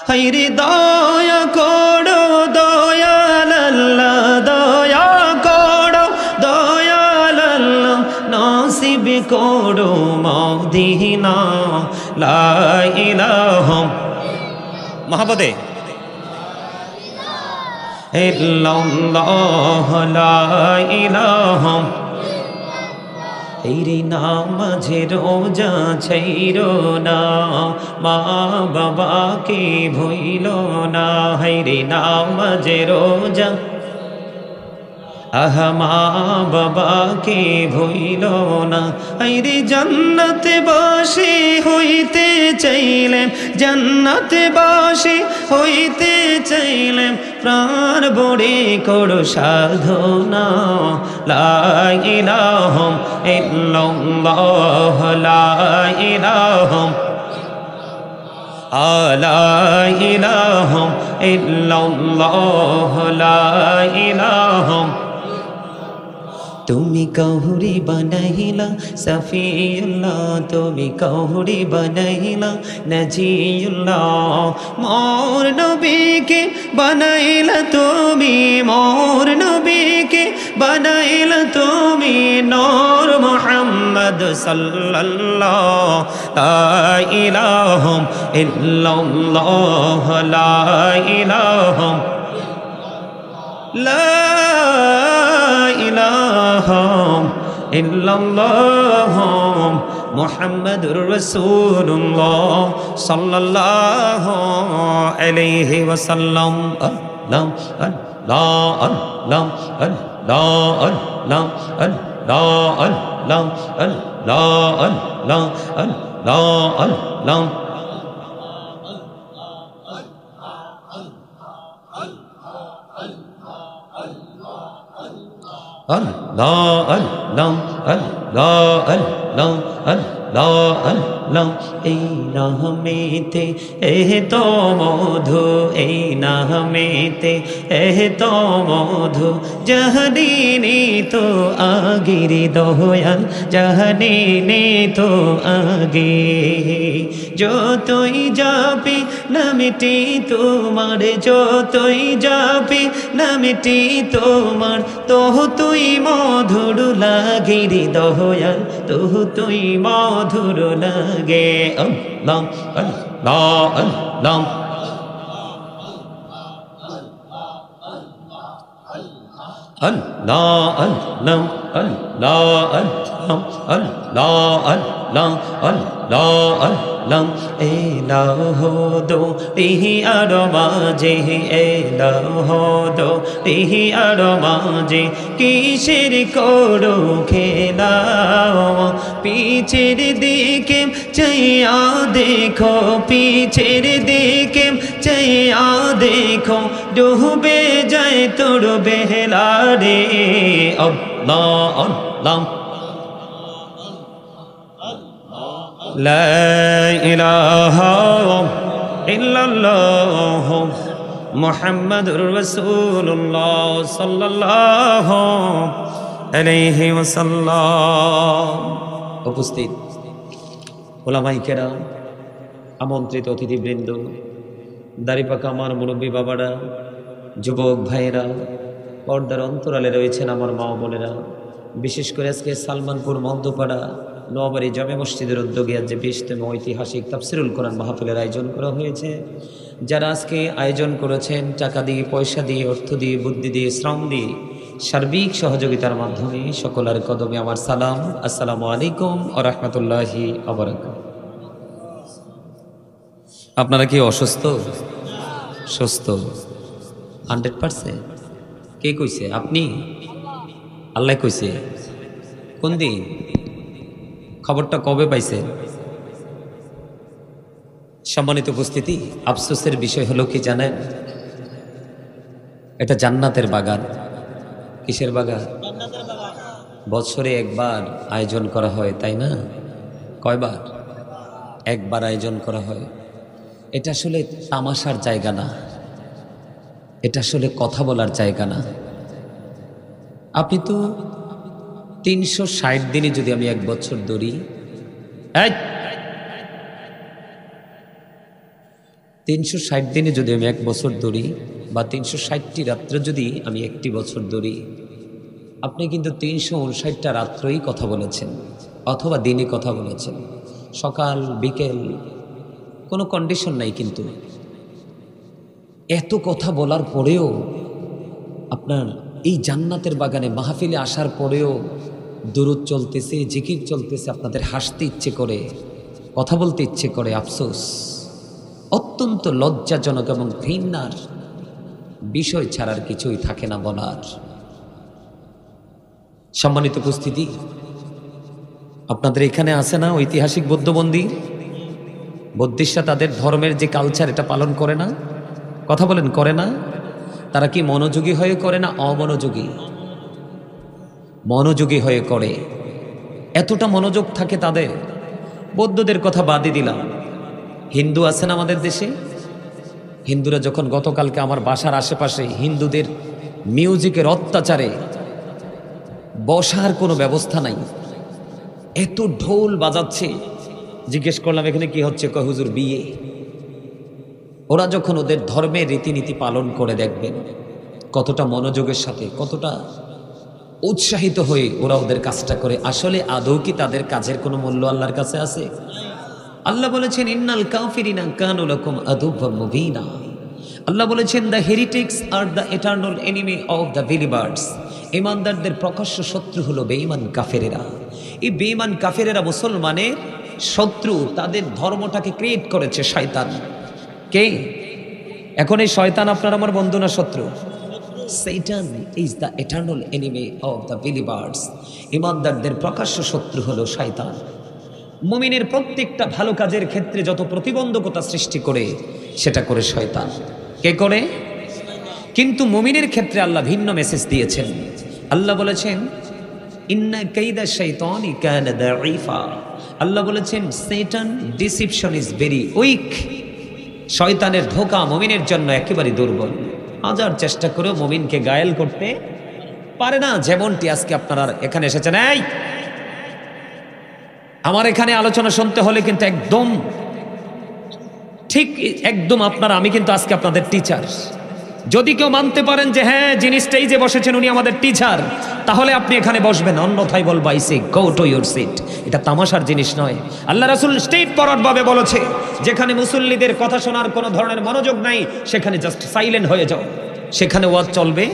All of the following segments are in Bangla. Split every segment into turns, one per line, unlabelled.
হায়রে দয়া করো দয়াল আল্লাহ, দয়া করো দয়াল আল্লাহ, নসিব করো মদিনা। লা ইলাহা মহাপদে ইল্লাল্লাহ, লা ইলাহা তেরি নামাজে রোজা ছাইরো না, মা বাবাকে ভুইলো না। হায়রে নামাজে রোজা আহা মা বাবাকে ভুইলো না। হায়রে জান্নাতে বাসী হইতে চাইলেম, জান্নাতে বাসী হইতে চাইলেম, প্রাণ বড়ে করো সাধনা। লা ইলাহা ইল্লাল্লাহ, লা ইলাহা লা ইলাহা ইল্লাল্লাহ, লা ইলাহা। তুমি কাহুরি বানাইলা সফিউল্লাহ, তুমি কাহুরি বানাইলা নজিউল্লাহ, মোর নবীকে বানাইলা তুমি, মোর নবীকে বানাইলা তুমি, নূর মুহাম্মদ সাল্লাল্লাহ। লা ইলাহা ইল্লাল্লাহ, লা ইলাহা লা ইলাহা ইল্লাল্লাহ মুহাম্মাদুর রাসূলুল্লাহ সাল্লাল্লাহু আলাইহি ওয়াসাল্লাম। আল্লাহ আল্লাহ আল্লাহ আল্লাহ আল্লাহ আল্লাহ আল্লাহ আল্লাহ আল্লাহ আল্লাহ আল্লাহ। Allah Allah Allah Allah Allah Allah, এই নামেতে তো মধু, এই নামেতে তো মধু, জাহানিনি তো আগের দয়াল, জাহানিনি তো আগে। যতই যাবি নামটি তোমার, যতই যাবি নামটি তোমার, তোহ তুই মধুর লাগে রে দয়াল, তোহ তুই মধুর লাগে। আল্লাহ আল্লাহ আল্লাহ Allah Allah Allah Allah Allah Allah Allah Allah। এলাহো দো রিহি আর মাঝে, এলাহো দো রিহি আর মাঝে, কিসের করো খেলা, পিছের দিকে চাইয়া দেখো, পিছের দিকে চাইয়া দেখো, ডুবে যায় তোর বেলা রে। আল্লাহ আল্লাহ লা ইলাহা ইল্লাল্লাহ মুহাম্মাদুর রাসূলুল্লাহ সাল্লাল্লাহু আলাইহি ওয়াসাল্লাম। উপস্থিত উলামায়ে কেরাম, আমন্ত্রিত অতিথিবৃন্দ, দাড়িপাকা আমার মুরব্বী বাবারা, যুবক ভাইয়েরা, পর্দার অন্তরালে রয়েছেন আমার মা বোনেরা, বিশেষ করে আজকে সালমানপুর মধ্যপাড়া নোয়াবাড়ি জামে মসজিদের উদ্যোগে আজ যে 20তম ঐতিহাসিক তাফসিরুল কোরআন মাহফিলের আয়োজন করা হয়েছে, যারা আজকে আয়োজন করেছেন টাকা দিয়ে, পয়সা দিয়ে, অর্থ দিয়ে, বুদ্ধি দিয়ে, শ্রম দিয়ে, সার্বিক সহযোগিতার মাধ্যমে সকলের কদমে আমার সালাম। আসসালামু আলাইকুম ওয়া রাহমাতুল্লাহি ওয়া বারাকাতুহু। আপনারা কি অসুস্থ? সুস্থ 100%? কে কইছে? আপনি? আল্লাহ কইছে? কোন দিন? খবরটা কবে পাইছেন? সম্মানিত উপস্থিতি, আফসোসের বিষয় হলো কি জানেন, এটা জান্নাতের বাগান। কিসের বাগান? বছরে একবার আয়োজন করা হয়, তাই না? কয়বার? একবার আয়োজন করা হয়। এটা আসলে তামাশার জায়গা না, এটা আসলে কথা বলার জায়গা না। আপনি তো 360 দিনে যদি আমি এক বছর ধরি, 360 দিনে যদি আমি 1 বছর ধরি বা 360টি রাত্রে যদি আমি 1টি বছর ধরি, আপনি কিন্তু 359টা রাত্রেই কথা বলেছেন অথবা দিনে কথা বলেছেন, সকাল বিকেল কোনো কন্ডিশন নাই। কিন্তু এত কথা বলার পরেও আপনার এই জান্নাতের বাগানে মাহফিলে আসার পরেও দুরূদ চলতেছে, জিকির চলতেছে, আপনাদের হাসতে ইচ্ছে করে, কথা বলতে ইচ্ছে করে। আফসোস, অত্যন্ত লজ্জাজনক এবং ঘৃণার বিষয় ছাড়ার কিছুই থাকে না বলার। সম্মানিত উপস্থিতি, আপনাদের এখানে আছে না ঐতিহাসিক বৌদ্ধ মন্দির? বৌদ্ধিস্টরা তাদের ধর্মের যে কালচার এটা পালন করে না? কথা বলেন, করে না? তারা কি মনোযোগী হয়ে করে না অমনোযোগী? মনোযোগী হয়ে করে। এতটা মনোযোগ থাকে তাদের। বৌদ্ধদের কথা বাদই দিলাম, হিন্দু আছেন আমাদের দেশে। হিন্দুরা যখন গতকালকে আমার বাসার আশেপাশে হিন্দুদের মিউজিকের অত্যাচারে বসার কোনো ব্যবস্থা নাই, এত ঢোল বাজাচ্ছে। জিজ্ঞেস করলাম এখানে কি হচ্ছে? কয় হুজুর বিয়ে। ওরা যখন ওদের ধর্মের রীতিনীতি পালন করে দেখবেন কতটা মনোযোগের সাথে, কতটা উৎসাহিত হয়ে ওরা ওদের কাজটা করে। আসলে আদৌ কি তাদের কাজের কোনো মূল্য আল্লাহর কাছে আছে? আল্লাহ বলেছেন ইন্নাল কাফিরিনা কানু লাকুম আদুওয়াম মুবিনা। আল্লাহ বলেছেন দ্য হেরিটিক্স আর the eternal enemy of the believers. ইমানদারদের প্রকাশ্য শত্রু হলো বেঈমান কাফেরেরা। এই বেঈমান কাফেরেরা মুসলমানের শত্রু, তাদের ধর্মটাকে ক্রিয়েট করেছে শয়তান। কে? এখন এই শয়তান আপনার আমার বন্ধু না শত্রু? Satan is the eternal enemy of the believers. ইমানদারদের প্রকাশ্য শত্রু হলো শয়তান। মুমিনের প্রত্যেকটা ভালো কাজের ক্ষেত্রে যত প্রতিবন্ধকতা সৃষ্টি করে সেটা করে শয়তান। কে করে? কিন্তু মুমিনের ক্ষেত্রে আল্লাহ ভিন্ন মেসেজ দিয়েছেন। আল্লাহ বলেছেন ইন্না কাইদা শাইতানি কানা দাঈফা। আল্লাহ বলেছেন Satan deception is very weak. শয়তানের ধোঁকা মুমিনের জন্য একেবারে দুর্বল। হাজার চেষ্টা করেও মুমিনকে গায়েল করতে পারে না। যেমনটি আজকে আপনারা এখানে এসেছেন, এই আমার এখানে আলোচনা শুনতে হলে কিন্তু একদম ঠিক একদম আপনারা, আমি কিন্তু আজকে আপনাদের টিচার। যদি কেউ মানতে পারেন যে হ্যাঁ জিনিসটাই যে বসেছেন উনি আমাদের টিচার, তাহলে আপনি এখানে বসবেন, অন্যথায় বলবো I say go to your seat. এটা তামাশার জিনিস নয়। আল্লাহ রাসূল স্ট্রেট ফরওয়ার্ড ভাবে বলেছে, যেখানে মুসল্লিদের কথা শোনার কোনো ধরনের মনোযোগ নাই সেখানে জাস্ট সাইলেন্ট হয়ে যাও, সেখানে ওয়াজ চলবে।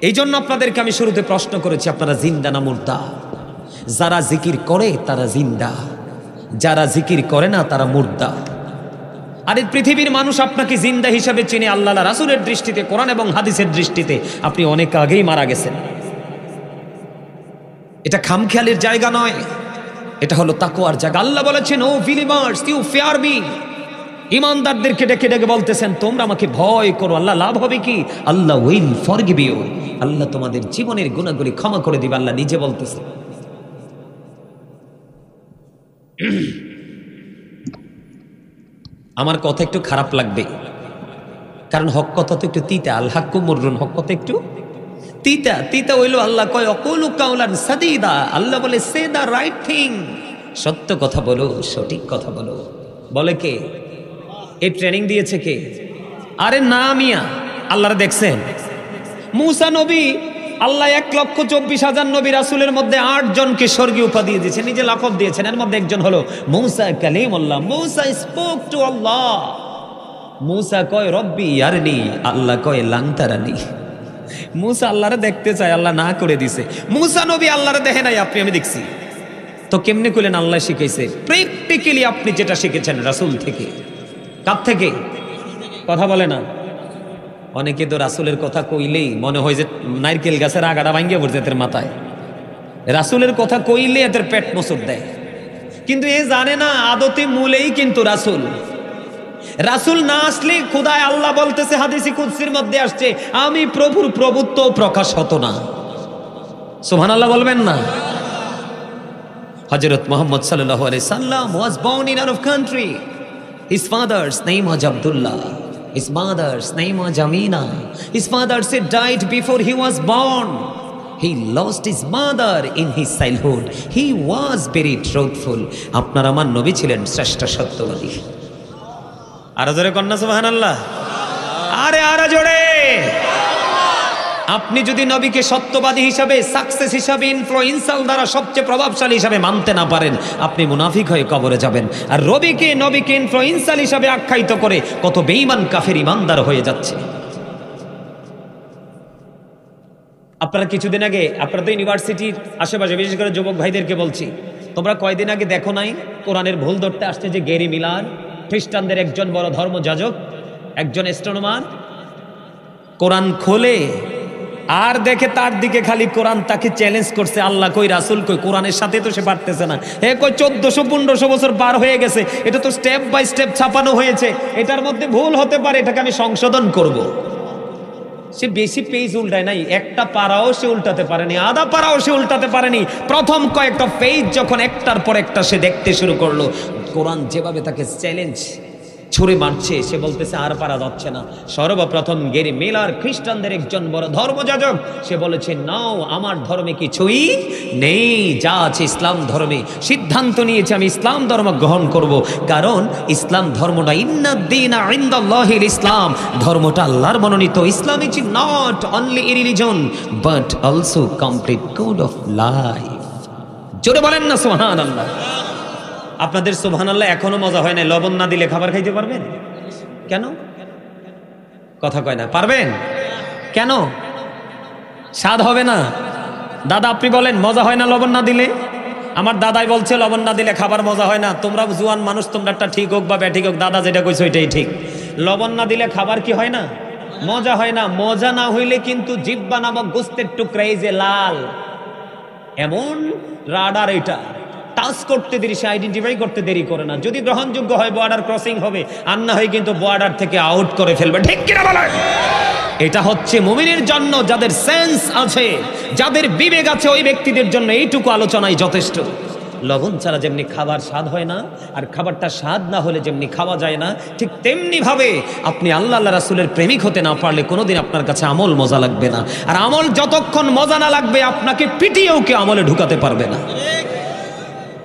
এই জন্য আপনাদেরকে আমি শুরুতে প্রশ্ন করেছি, আপনারা জিন্দা না মুর্দা? যারা জিকির করে তারা জিন্দা, যারা জিকির করে না তারা মুর্দা। আর এই পৃথিবীর মানুষ আপনাকে জিন্দা হিসাবে চিনে আল্লাহ রাসূলের দৃষ্টিতে, কোরআন এবং হাদিসের দৃষ্টিতে আপনি অনেক আগেই মারা গেছেন। এটা খামখেয়ালির জায়গা নয়, এটা হলো তাকওয়ার জায়গা। আল্লাহ বলেছেন O believers you fear me. ইমানদারদেরকে ডেকে ডেকে বলতেছেন তোমরা আমাকে ভয় করো। আল্লাহ লাভ হবে কি? আল্লাহ উইল ফরগিভ ইউ। আল্লাহ তোমাদের জীবনের গুনাহগুলি ক্ষমা করে দিবে। আল্লাহ নিজে বলতেছে। আমার কথা একটু খারাপ লাগবে, কারণ হক কথা তো একটু তিতা। আল হাক্কু মুররুন, হক কথা একটু তিতা। তিতা হইলো আল্লাহ কয় অকুলু কাউলান সাদীদা। আল্লাহ বলে সে দা রাইট থিং, সত্য কথা বলো, সঠিক কথা বলো। বলে কে? এই ট্রেনিং দিয়েছে কে? আরে না মিয়া, আল্লাহরা দেখছেন মুসা নবী, আল্লাহ 1,24,000 নবী রাসূলের মধ্যে 8 জনকে স্বর্গীয় উপাধি দিয়েছেন, নিজে লাকব দিয়েছেন। এর মধ্যে একজন হলো মুসা কালিমুল্লাহ। মুসা স্পোক টু আল্লাহ। মুসা কয় রব্বি ইয়ারনি, আল্লাহ কয় লান তারানি। মুসা আল্লাহরে দেখতে চায়, আল্লাহ না করে দিছে। মুসা নবী আল্লাহরে দেখে নাই, আপনি আমি দেখছি। তো কেমনে কইলেন আল্লাহ শিখাইছে? প্র্যাকটিক্যালি আপনি যেটা শিখেছেন রাসূল থেকে। কার থেকে? কথা বলে না। অনেকে তো রাসূলের কথা কইলেই মনে হয় যে নারকেল গাছের আগাটা ভাঙ্গিয়ে পড়ছে এদের মাথায়। রাসূলের কথা কইলে এদের পেট মোচড় দেয়, কিন্তু এ জানে না আদতে মূলেই কিন্তু রাসূল। রাসূল না আসলে খোদায় আল্লাহ বলতেছে, হাদিসে কুদসির মধ্যে আসছে, আমি প্রভুর প্রভুত্ব প্রকাশ হতো না। সুবহানাল্লাহ বলবেন না? হযরত মুহাম্মদ সাল্লাল্লাহু আলাইহি সাল্লাম was born in Arab country. His father's name was Abdullah. His mother's name was Amina. His father said died before he was born. He lost his mother in his childhood. He was very truthful. আপনার আমার নবী ছিলেন শ্রেষ্ঠ সত্যবাদী। আরো জোরে কন্যা সুবহানাল্লাহ, আরে আরো জোরে। আপনি যদি নবীকে সত্যবাদী হিসাবে, সাকসেস হিসাবে, ইনফ্লুয়েন্সাল দ্বারা সবচেয়ে প্রভাবশালী হিসাবে মানতে না পারেন, আপনি মুনাফিক হয়ে কবরে যাবেন। আর নবীকে ইনফ্লুয়েন্সাল হিসাবে আখ্যায়িত করে কত বেঈমান কাফের ইমানদার হয়ে যাচ্ছে। আপনারা কিছুদিন আগে, আপনারা তো ইউনিভার্সিটির আশেপাশে, বিশেষ করে যুবক ভাইদেরকে বলছি, তোমরা কয়দিন আগে দেখো নাই কোরআনের ভুল ধরতে আসছে যে গেরি মিলান, খ্রিস্টানদের একজন বড় ধর্মযাজক, একজন অ্যাস্ট্রোনমার কোরআন খোলে আর দেখে তার দিকে খালি কোরআন তাকে চ্যালেঞ্জ করছে, আল্লাহ কই, রাসূল কই, কোরআনের সাথে তো সে পারতেছে না। হে কই 1400-1500 বছর পার হয়ে গেছে, এটা তো স্টেপ বাই স্টেপ ছাপানো হয়েছে, এটার মধ্যে ভুল হতে পারে, এটাকে আমি সংশোধন করব। সে বেশি পেজ উল্টায় নাই, একটা পারাও সে উল্টাতে পারেনি, আধা পারাও সে উল্টাতে পারেনি। প্রথম কয়েকটা পেজ যখন একটার পর একটা সে দেখতে শুরু করলো, কোরআন যেভাবে তাকে চ্যালেঞ্জ ছুড়ে মারছে, সে বলতেছে আর পারা যাচ্ছে না। সর্বপ্রথম গেরি মিলার, খ্রিস্টানদের একজন বড় ধর্মযাজক, সে বলেছে নাও, আমার ধর্মে কিছুই নেই, যা আছে ইসলাম ধর্মে। সিদ্ধান্ত নিয়েছে আমি ইসলাম ধর্ম গ্রহণ করব, কারণ ইসলাম ধর্মটা ইন্নাদ-দীনা ইনদাল্লাহিল ইসলাম, ধর্মটা আল্লাহর মনোনীত। Islam is not only a religion but also complete code of life. জোরে বলেন না সুবহানাল্লাহ। আপনাদের সুবহানাল্লাহ এখনো মজা হয় না, লবণ না দিলে খাবার খাইতে পারবেন? কেন কথা কয় না? পারবেন কেন? স্বাদ হবে না? দাদা আপনি বলেন মজা হয় না লবণ না দিলে? আমার দাদাই বলছে লবণ না দিলে খাবার মজা হয় না। তোমরা জুয়ান মানুষ, তোমরা একটা ঠিক হোক বা ব্যাঠিক হোক, দাদা যেটা কইছে ওইটাই ঠিক। লবণ না দিলে খাবার কি হয় না? মজা হয় না। মজা না হইলে কিন্তু জিহ্বা নামক গোস্তের টুকরা এই যে লাল, এমন রাডার, এটা টাচ করতে দেরি, সে আইডেন্টিফাই করতে দেরি করে না। যদি গ্রহণযোগ্য হয় বর্ডার ক্রসিং হবে, আর না হয় কিন্তু বর্ডার থেকে আউট করে ফেলবে। ঠিক কিনা বলেন? এটা হচ্ছে মুমিনের জন্য, যাদের সেন্স আছে, যাদের বিবেক আছে, ওই ব্যক্তিদের জন্য এইটুকু আলোচনাই যথেষ্ট। লবণ ছাড়া যেমনি খাবার স্বাদ হয় না, আর খাবারটা স্বাদ না হলে যেমনি খাওয়া যায় না, ঠিক তেমনি ভাবে আপনি আল্লাহ রাসূলের প্রেমিক হতে না পারলে কোনোদিন আপনার কাছে আমল মজা লাগবে না। আর আমল যতক্ষণ মজা না লাগবে, আপনাকে পিটিয়েও কেউ আমলে ঢুকাতে পারবে না।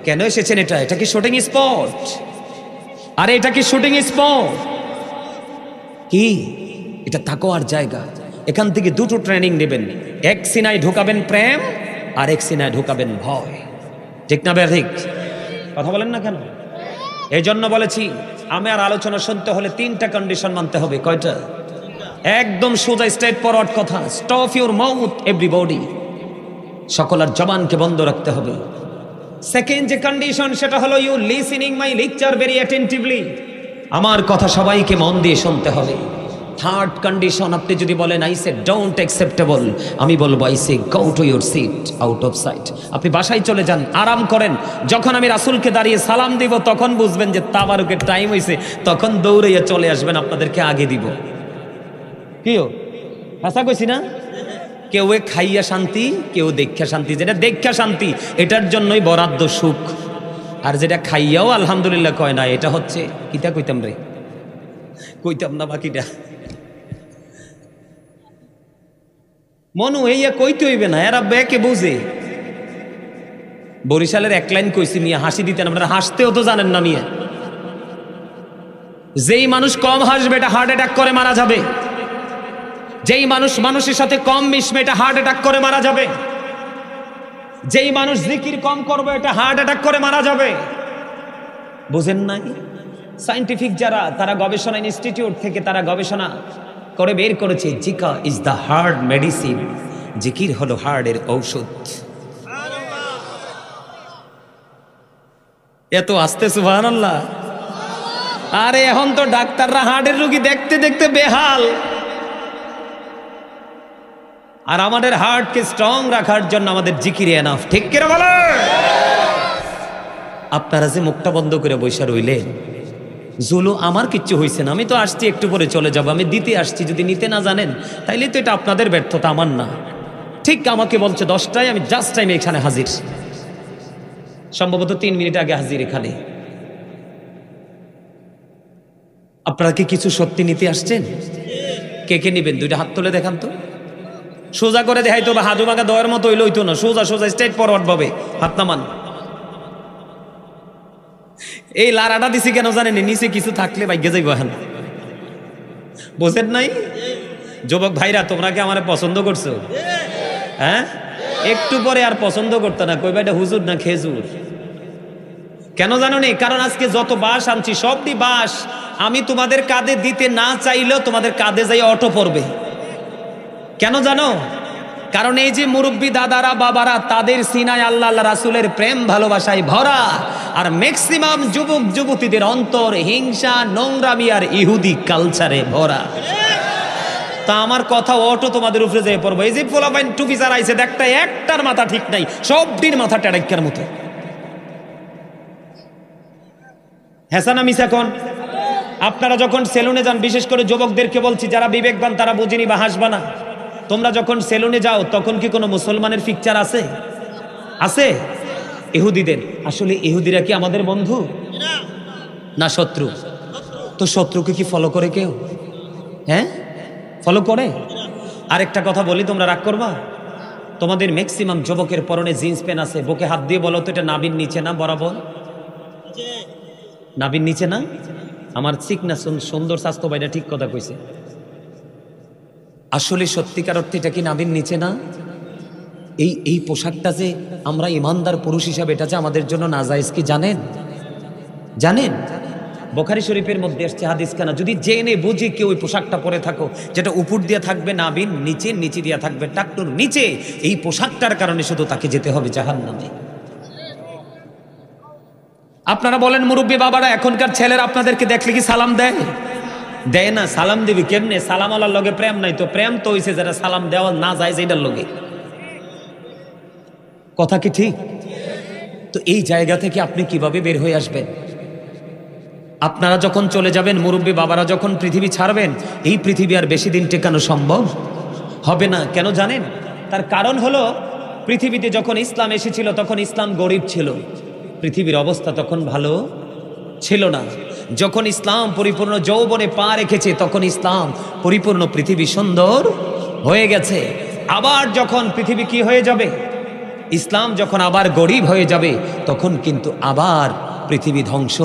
কেন এসেছেন? এটা কি শুটিং স্পট? আরে এটা কি শুটিং স্পট? কি এটা? তাকওয়ার জায়গা। এখান থেকে দুটো ট্রেনিং নেবেন, এক সিনায় ঢুকাবেন প্রেম, আর এক সিনায় ঢুকাবেন ভয়। ঠিক না ঠিক? কথা বলেন না কেন? এই জন্য বলেছি, আমি আর আলোচনা শুনতে হলে 3টা কন্ডিশন মানতে হবে। কয়টা? একদম সোজা স্ট্রেট ফরওয়ার্ড কথা। স্টপ ইউর মাউথ এভরিবডি, সকলের জবানকে বন্ধ রাখতে হবে। সেকেন্ড যে কন্ডিশন, সেটা হলো you listening my lecture very attentively, আমার কথা সবাইকে মন দিয়ে শুনতে হবে। থার্ড কন্ডিশন, আপনি যদি বলেন আই সে ডোন্ট অ্যাকসেপ্টেবল, আমি বলবো I say go to your seat out of sight. আপনি বাসায় চলে যান, আরাম করেন। যখন আমি রাসূলকে দাঁড়িয়ে সালাম দিব, তখন বুঝবেন যে তাবারুকের টাইম হয়েছে, তখন দৌড়াইয়া চলে আসবেন, আপনাদেরকে আগে দিব। কিও হাসা কইছি না? কেউ খাইয়া শান্তি, কেউ দেখা শান্তি। যেটা দেখা শান্তি, এটার জন্যই বরাদ্দ সুখ। আর যেটা খাইয়াও আলহামদুলিল্লাহ কয় না, এটা হচ্ছে কিতা কইতাম রে, কইতাম না বাকিটা। মনু এইয়া কইতে হইবে না, এরা ব্যাকে বুঝে। বরিশালের এক লাইন কইছি, মিয়া হাসি দিতেন, আপনারা হাসতেও তো জানেন না মিয়া। যেই মানুষ কম হাসবে, এটা হার্ট অ্যাটাক করে মারা যাবে। যেই মানুষ মানুষের সাথে কম মিশবে, এটা হার্ট অ্যাটাক করে মারা যাবে। যেই মানুষ জিকির কম করবে, এটা হার্ট অ্যাটাক করে মারা যাবে। বুঝেন নাই? সায়েন্টিফিক যারা, তারা গবেষণা ইনস্টিটিউট থেকে তারা গবেষণা করে বের করেছে, Zika is the heart medicine, জিকির হলো হার্টের ঔষধ। এত আস্তে সুবহানাল্লাহ। আরে এখন তো ডাক্তাররা হার্টের রোগী দেখতে দেখতে বেহাল, আর আমাদের হার্টকে স্ট্রং রাখার জন্য আমাদের জিকিরে এনাফ। ঠিক কিনা বলে? আপনারা যে মুখটা বন্ধ করে বৈশা রইলেন, জুলু আমার কিচ্ছু হয়েছে না, আমি তো আসছি, একটু পরে চলে যাব, আমি দিতে আসছি। যদি নিতে না জানেন, তাইলে তো এটা আপনাদের ব্যর্থতা, আমার না। ঠিক আমাকে বলছে 10টায়, আমি জাস্ট টাইমে এখানে হাজির, সম্ভবত 3 মিনিট আগে হাজির এখানে। আপনারা কি কিছু সত্যি নিতে আসছেন? কে কে নিবেন? 2টা হাত তুলে দেখান তো। সোজা করে দেখাই তো, হাদু বাঁকা দয়ের মতো হইলে হইতো না, সোজা সোজা স্ট্রেট ফরওয়ার্ড ভাবে হাত নামান। এই লারাটা দিছি কেন জানেন? নিচে কিছু থাকলে ভাগ্যে যাইব। এখন বোঝেন নাই? যুবক ভাইরা, তোমরা কি আমার পছন্দ করছো? হ্যাঁ, একটু পরে আর পছন্দ করতো না, কইবা এটা হুজুর না খেজুর। কেন জানো নি? কারণ আজকে যত বাঁশ আনছি সবটি বাঁশ আমি তোমাদের কাঁধে দিতে না চাইলেও তোমাদের কাঁধে যাই অটো পড়বে। কেন জানো? কারণ এই যে মুরব্বী দাদারা বাবারা, তাদের সিনায় আল্লাহ আল্লাহ রাসূলের প্রেম ভালোবাসায় ভরা, আর ম্যাক্সিমাম যুবক যুবতীদের অন্তর হিংসা, নোংরামি আর ইহুদি কালচারে ভরা। তা আমার কথা অটো তোমাদের উপরে যেয়ে পড়বো। এই যে পোলাপাইন টুপি চালাইছে, দেখটা একটার মাথা ঠিক নাই, সবটির মাথা টেরাক্কার মতো। হেসানা মিছা কোন? আপনারা যখন সেলুনে যান, বিশেষ করে যুবকদেরকে বলছি, যারা বিবেকবান তারা বুঝিনি বা হাসবা না। তোমরা যখন সেলুনে যাও তখন কি কোনো মুসলমানের পিকচার আছে? আছে ইহুদিদের। আসলে ইহুদিরা কি আমাদের বন্ধু না শত্রু? তো শত্রুকে কি ফলো করে কেউ? হ্যাঁ, ফলো করে। আরেকটা কথা বলি, তোমরা রাগ করবা? তোমাদের ম্যাক্সিমাম যুবকের পরনে জিন্স প্যান্ট আছে। বুকে হাত দিয়ে বলো তো, এটা নাভির নিচে না বরাবর? নাভির নিচে না? আমার ঠিক না সুন্দর স্বাস্থ্য ভাইটা ঠিক কথা কইছে। আসলে সত্যিকার অর্থে এটা কি নাভির নিচে না? এই পোশাকটা যে আমরা ইমানদার পুরুষ হিসাবে, এটা যে আমাদের জন্য নাজায়েজ কি জানেন? জানেন? বুখারী শরীফের মধ্যে আসছে হাদিসখানা, যদি জেনে বুঝে কেউ ওই পোশাকটা পরে থাকো, যেটা উপর দিয়ে থাকবে নাভির নিচে, নিচে দিয়ে থাকবে টাকটুর নিচে, এই পোশাকটার কারণে শুধু তাকে যেতে হবে জাহান্নামে। আপনারা বলেন মুরব্বী বাবারা, এখনকার ছেলেরা আপনাদেরকে দেখলে কি সালাম দেয়? দেয় না। সালাম দিবি কেমনে? সালাম আলার লগে প্রেম নাই তো। প্রেম তো হইছে যারা সালাম দেওয়া না যায় সেইটার লগে। কথা কি ঠিক? তো এই জায়গা থেকে আপনি কিভাবে বের হয়ে আসবেন? আপনারা যখন চলে যাবেন, মুরব্বী বাবারা যখন পৃথিবী ছাড়বেন, এই পৃথিবী আর বেশি দিন টেকানো সম্ভব হবে না। কেন জানেন? তার কারণ হলো, পৃথিবীতে যখন ইসলাম এসেছিল তখন ইসলাম গরিব ছিল, পৃথিবীর অবস্থা তখন ভালো ছিল না। যখন ইসলাম পরিপূর্ণ যৌবনে পা রেখেছে তখন ইসলাম পরিপূর্ণ পৃথিবী সুন্দর হয়ে গেছে। আবার যখন পৃথিবী কি হয়ে যাবে, ইসলাম যখন আবার গরিব হয়ে যাবে, তখন কিন্তু আবার পৃথিবী ধ্বংস